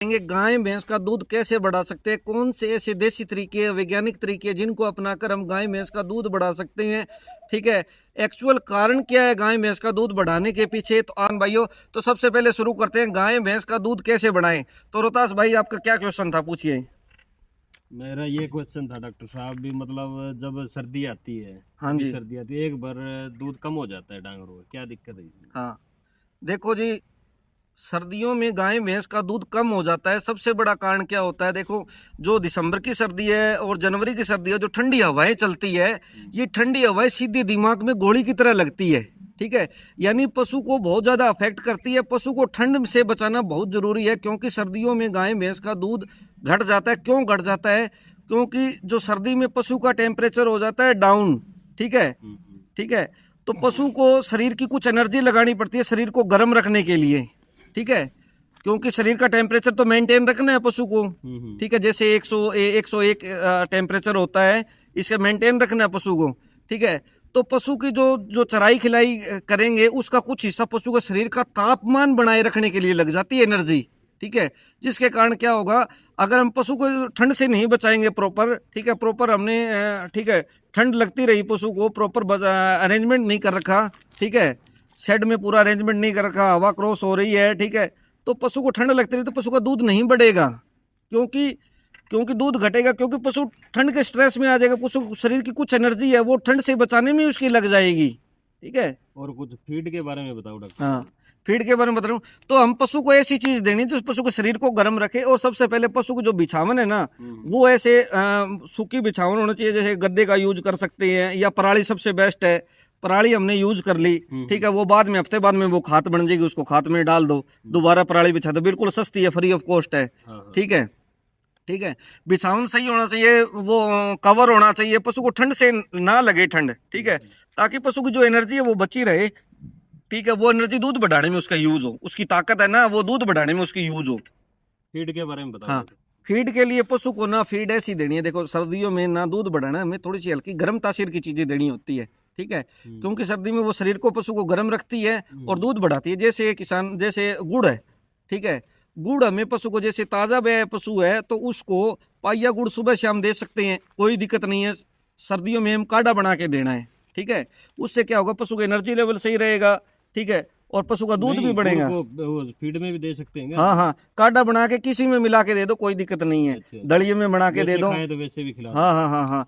गाय भैंस का दूध कैसे बढ़ा सकते हैं, कौन से ऐसे देसी तरीके वैज्ञानिक तरीके जिनको अपनाकर हम गाय भैंस का दूध बढ़ा सकते हैं। ठीक है, एक्चुअल कारण क्या है गाय भैंस का दूध बढ़ाने के पीछे। तो आन भाइयों, तो सबसे पहले शुरू करते हैं गाय भैंस का दूध कैसे बढ़ाएं। तो रोहतास भाई आपका क्या क्वेश्चन था, पूछिए। मेरा ये क्वेश्चन था डॉक्टर साहब भी, मतलब जब सर्दी आती है, हाँ जी। सर्दी आती है, एक बार दूध कम हो जाता है डांगरों का, क्या दिक्कत है इसमें? हाँ, देखो जी, सर्दियों में गाय भैंस का दूध कम हो जाता है, सबसे बड़ा कारण क्या होता है। देखो, जो दिसंबर की सर्दी है और जनवरी की सर्दी है, जो ठंडी हवाएं चलती है, ये ठंडी हवाएं सीधी दिमाग में गोली की तरह लगती है। ठीक है, यानी पशु को बहुत ज्यादा अफेक्ट करती है। पशु को ठंड से बचाना बहुत जरूरी है, क्योंकि सर्दियों में गाय भैंस का दूध घट जाता है। क्यों घट जाता है? क्योंकि जो सर्दी में पशु का टेम्परेचर हो जाता है डाउन। ठीक है, ठीक है, तो पशु को शरीर की कुछ एनर्जी लगानी पड़ती है शरीर को गर्म रखने के लिए। ठीक है, क्योंकि शरीर का टेम्परेचर तो मेंटेन रखना है पशु को। ठीक है, जैसे 101 टेम्परेचर होता है, इसे मेंटेन रखना है पशु को। ठीक है, तो पशु की जो जो चराई खिलाई करेंगे, उसका कुछ हिस्सा पशु का शरीर का तापमान बनाए रखने के लिए लग जाती है एनर्जी। ठीक है, जिसके कारण क्या होगा, अगर हम पशु को ठंड से नहीं बचाएंगे प्रॉपर, ठीक है, प्रॉपर हमने ठीक है, ठंड लगती रही, पशु को प्रॉपर अरेंजमेंट नहीं कर रखा, ठीक है, शेड में पूरा अरेंजमेंट नहीं कर रखा, हवा क्रॉस हो रही है, ठीक है, तो पशु को ठंड लगती रही तो पशु का दूध नहीं बढ़ेगा। क्योंकि क्योंकि दूध घटेगा, क्योंकि पशु ठंड के स्ट्रेस में आ जाएगा। पशु शरीर की कुछ एनर्जी है वो ठंड से बचाने में उसकी लग जाएगी। ठीक है, और कुछ फीड के बारे में बताओ डॉक्टर। हाँ, फीड के बारे में बता रहा हूँ। तो हम पशु को ऐसी चीज देनी जो पशु के शरीर को गर्म रखे। और सबसे पहले पशु को जो बिछावन है ना, वो ऐसे सूखी बिछावन होना चाहिए, जैसे गद्दे का यूज कर सकते हैं, या पराली सबसे बेस्ट है। पराली हमने यूज कर ली, ठीक है, वो बाद में हफ्ते बाद में वो खाद बन जाएगी, उसको खाद में डाल दो, दोबारा पराली बिछा दो, बिल्कुल सस्ती है, फ्री ऑफ कॉस्ट है। ठीक है, ठीक है, बिछावन सही होना चाहिए, वो कवर होना चाहिए, पशु को ठंड से ना लगे ठंड। ठीक है, ताकि पशु की जो एनर्जी है वो बची रहे। ठीक है, वो एनर्जी दूध बढ़ाने में उसका यूज हो, उसकी ताकत है ना, वो दूध बढ़ाने में उसकी यूज हो। फीड के बारे में बताओ। हाँ, फीड के लिए पशु को ना फीड ऐसी देनी है, देखो सर्दियों में ना दूध बढ़ाना, हमें थोड़ी सी हल्की गर्म तासीर की चीजें देनी होती है। ठीक है, क्योंकि सर्दी में वो शरीर को पशु को गर्म रखती है और दूध बढ़ाती है। जैसे किसान, जैसे गुड़ है, ठीक है, गुड़ हमें पशु को, जैसे ताजा ब्याया पशु है तो उसको पाइया गुड़ सुबह शाम दे सकते हैं, कोई दिक्कत नहीं है। सर्दियों में हम काढ़ा बना के देना है। ठीक है, उससे क्या होगा, पशु का एनर्जी लेवल सही रहेगा। ठीक है, और पशु का दूध भी बढ़ेगा। फीड में भी दे सकते हैं। हाँ हाँ, काढ़ा बना के किसी में मिला के दे दो, कोई दिक्कत नहीं है। अच्छा, दलिये में बना के दे दो, तो वैसे भी खिला। हाँ हाँ हाँ हाँ,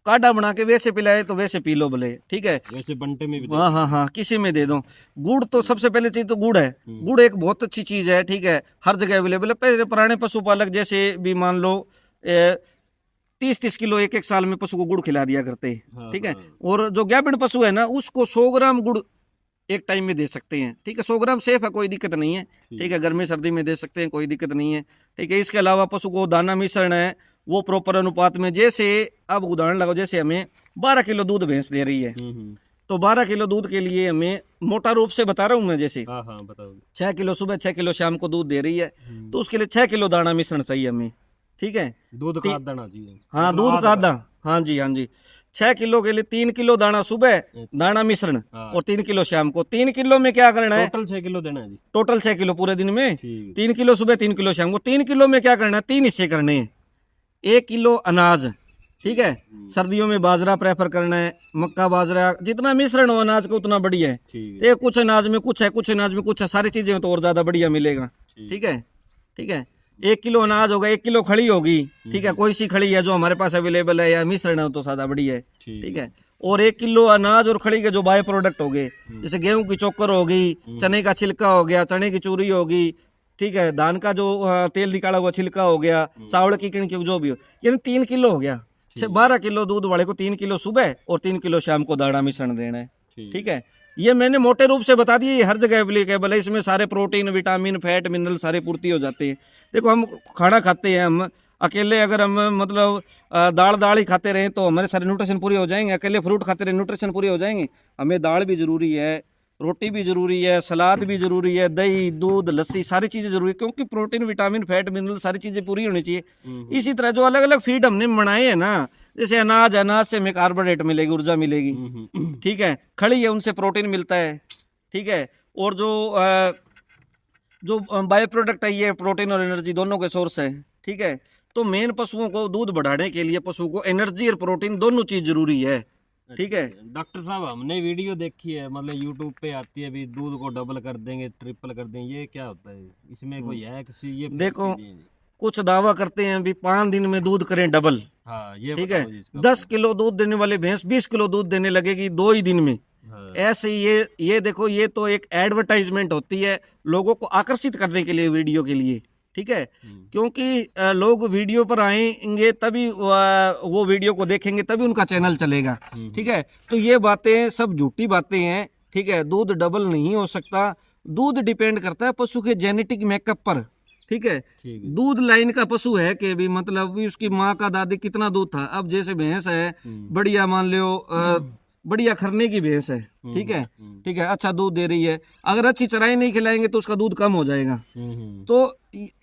काढ़ा बना के वैसे पिलाए तो वैसे पी लो भले। ठीक है, वैसे बंटे में भी। हाँ हाँ हाँ, किसी में दे दो। गुड़ तो सबसे पहले चाहिए, तो गुड़ है, गुड़ एक बहुत अच्छी चीज है। ठीक है, हर जगह अवेलेबल है। पहले पुराने पशुपालक जैसे भी मान लो 30-30 किलो एक एक साल में पशु को गुड़ खिला दिया करते हैं। ठीक है, और जो गाभिन पशु है ना, उसको 100 ग्राम गुड़ एक टाइम में दे सकते हैं। ठीक है, 100 ग्राम सेफ है, कोई दिक्कत नहीं है। ठीक है, गर्मी सर्दी में दे सकते हैं, कोई दिक्कत नहीं है। ठीक है, इसके अलावा पशु को दाना मिश्रण है वो प्रॉपर अनुपात में, जैसे अब उदाहरण लगाओ, जैसे हमें 12 किलो दूध भैंस दे रही है, तो 12 किलो दूध के लिए हमें, मोटा रूप से बता रहा हूं मैं, जैसे 6 किलो सुबह 6 किलो शाम को दूध दे रही है, तो उसके लिए 6 किलो दाना मिश्रण चाहिए हमें। ठीक है, दूध का दाना चाहिए। हाँ, दूध का दाना, हाँ जी हाँ जी। 6 किलो के लिए 3 किलो दाना सुबह, दाना मिश्रण, और 3 किलो शाम को। 3 किलो में क्या करना है, टोटल 6 किलो देना है जी। टोटल 6 किलो पूरे दिन में, 3 किलो सुबह 3 किलो शाम को। 3 किलो में क्या करना है, 3 हिस्से करने हैं। 1 किलो अनाज, ठीक है, सर्दियों में बाजरा प्रेफर करना है, मक्का बाजरा, जितना मिश्रण हो अनाज का उतना बढ़िया है। ये कुछ अनाज में कुछ है, कुछ अनाज में कुछ है, सारी चीजें हो तो और ज्यादा बढ़िया मिलेगा। ठीक है, ठीक है, 1 किलो अनाज होगा, 1 किलो खड़ी होगी। ठीक है, कोई सी खड़ी है जो हमारे पास अवेलेबल है, या मिश्रण है तो ज्यादा बढ़िया है। ठीक है, और 1 किलो अनाज और खड़ी के जो बाय प्रोडक्ट हो गए, जैसे गेहूं की चोकर होगी, चने का छिलका हो गया, चने की चूरी होगी, ठीक है, धान का जो तेल निकाला हुआ छिलका हो गया, चावल की कणकी जो भी हो, यानी 3 किलो हो गया। 12 किलो दूध वाले को 3 किलो सुबह और 3 किलो शाम को दाना मिश्रण देना है। ठीक है, ये मैंने मोटे रूप से बता दिया, ये हर जगह अवेलेबल है। इसमें सारे प्रोटीन, विटामिन, फैट, मिनरल सारे पूर्ति हो जाते हैं। देखो, हम खाना खाते हैं, हम अकेले अगर हम मतलब दाल ही खाते रहे तो हमारे सारे न्यूट्रिशन पूरे हो जाएंगे। अकेले फ्रूट खाते रहे न्यूट्रिशन पूरे हो जाएंगे। हमें दाल भी जरूरी है, रोटी भी जरूरी है, सलाद भी जरूरी है, दही, दूध, लस्सी सारी चीजें जरूरी है, क्योंकि प्रोटीन, विटामिन, फैट, मिनरल सारी चीजें पूरी होनी चाहिए। इसी तरह जो अलग अलग फीड हमने बनाए हैं ना, जैसे अनाज से हमें कार्बोहाइड्रेट मिलेगी, ऊर्जा मिलेगी। ठीक है, खड़ी है, उनसे प्रोटीन मिलता है। ठीक है, और जो जो बाय प्रोडक्ट है ये प्रोटीन और एनर्जी दोनों के सोर्स है, ठीक है। तो मेन पशुओं को दूध बढ़ाने के लिए पशु को एनर्जी और प्रोटीन दोनों चीज जरूरी है, ठीक है। डॉक्टर साहब हमने वीडियो देखी है, मतलब यूट्यूब पे आती है, अभी दूध को डबल कर देंगे, ट्रिपल कर देंगे, ये क्या होता है? इसमें कोई है किसी ये देखो चीज़? कुछ दावा करते हैं भी 5 दिन में दूध करें डबल, हाँ ये ठीक है। बताओ जी इसका। 10 किलो दूध देने वाली भैंस 20 किलो दूध देने लगेगी 2 ही दिन में। हाँ, ऐसे ये देखो, ये तो एक एडवर्टाइजमेंट होती है लोगों को आकर्षित करने के लिए, वीडियो के लिए, ठीक है। क्योंकि लोग वीडियो पर आएंगे तभी वो वीडियो को देखेंगे तभी उनका चैनल चलेगा, ठीक है। तो ये बातें सब झूठी बातें हैं, ठीक है। दूध डबल नहीं हो सकता, दूध डिपेंड करता है पशु के जेनेटिक मेकअप पर, ठीक है। ठीक है। दूध लाइन का पशु है कि भी मतलब भी उसकी माँ का दादी कितना दूध था। अब जैसे भैंस है बढ़िया, मान लो बढ़िया खरने की भैंस है, ठीक है, ठीक है, अच्छा दूध दे रही है। अगर अच्छी चराई नहीं खिलाएंगे तो उसका दूध कम हो जाएगा। तो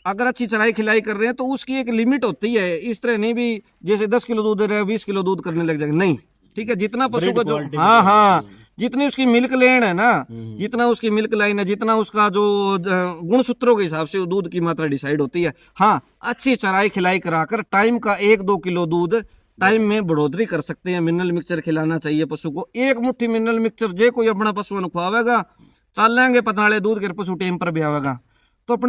अगर अच्छी चराई खिलाई कर रहे हैं तो उसकी एक लिमिट होती है। इस तरह नहीं भी जैसे 10 किलो दूध दे रहे हैं 20 किलो दूध करने लग जाएंगे, नहीं, ठीक है। जितना पशु का जो, हाँ हाँ, जितनी उसकी मिल्क लेन है ना, जितना उसकी मिल्क लाइन है, जितना उसका जो गुण सूत्रों के हिसाब से दूध की मात्रा डिसाइड होती है। हाँ, अच्छी चराई खिलाई कराकर टाइम का 1-2 किलो दूध टाइम में बढ़ोतरी कर सकते हैं। मिनरल मिक्सचर खिलाना चाहिए पशु को। एक मुट्ठी मिनरल मिक्सचर जे कोई अपना पशु खुआवेगा, चल लेंगे पतनाले दूध के पशु टेम पर भी आवेगा। तो अपने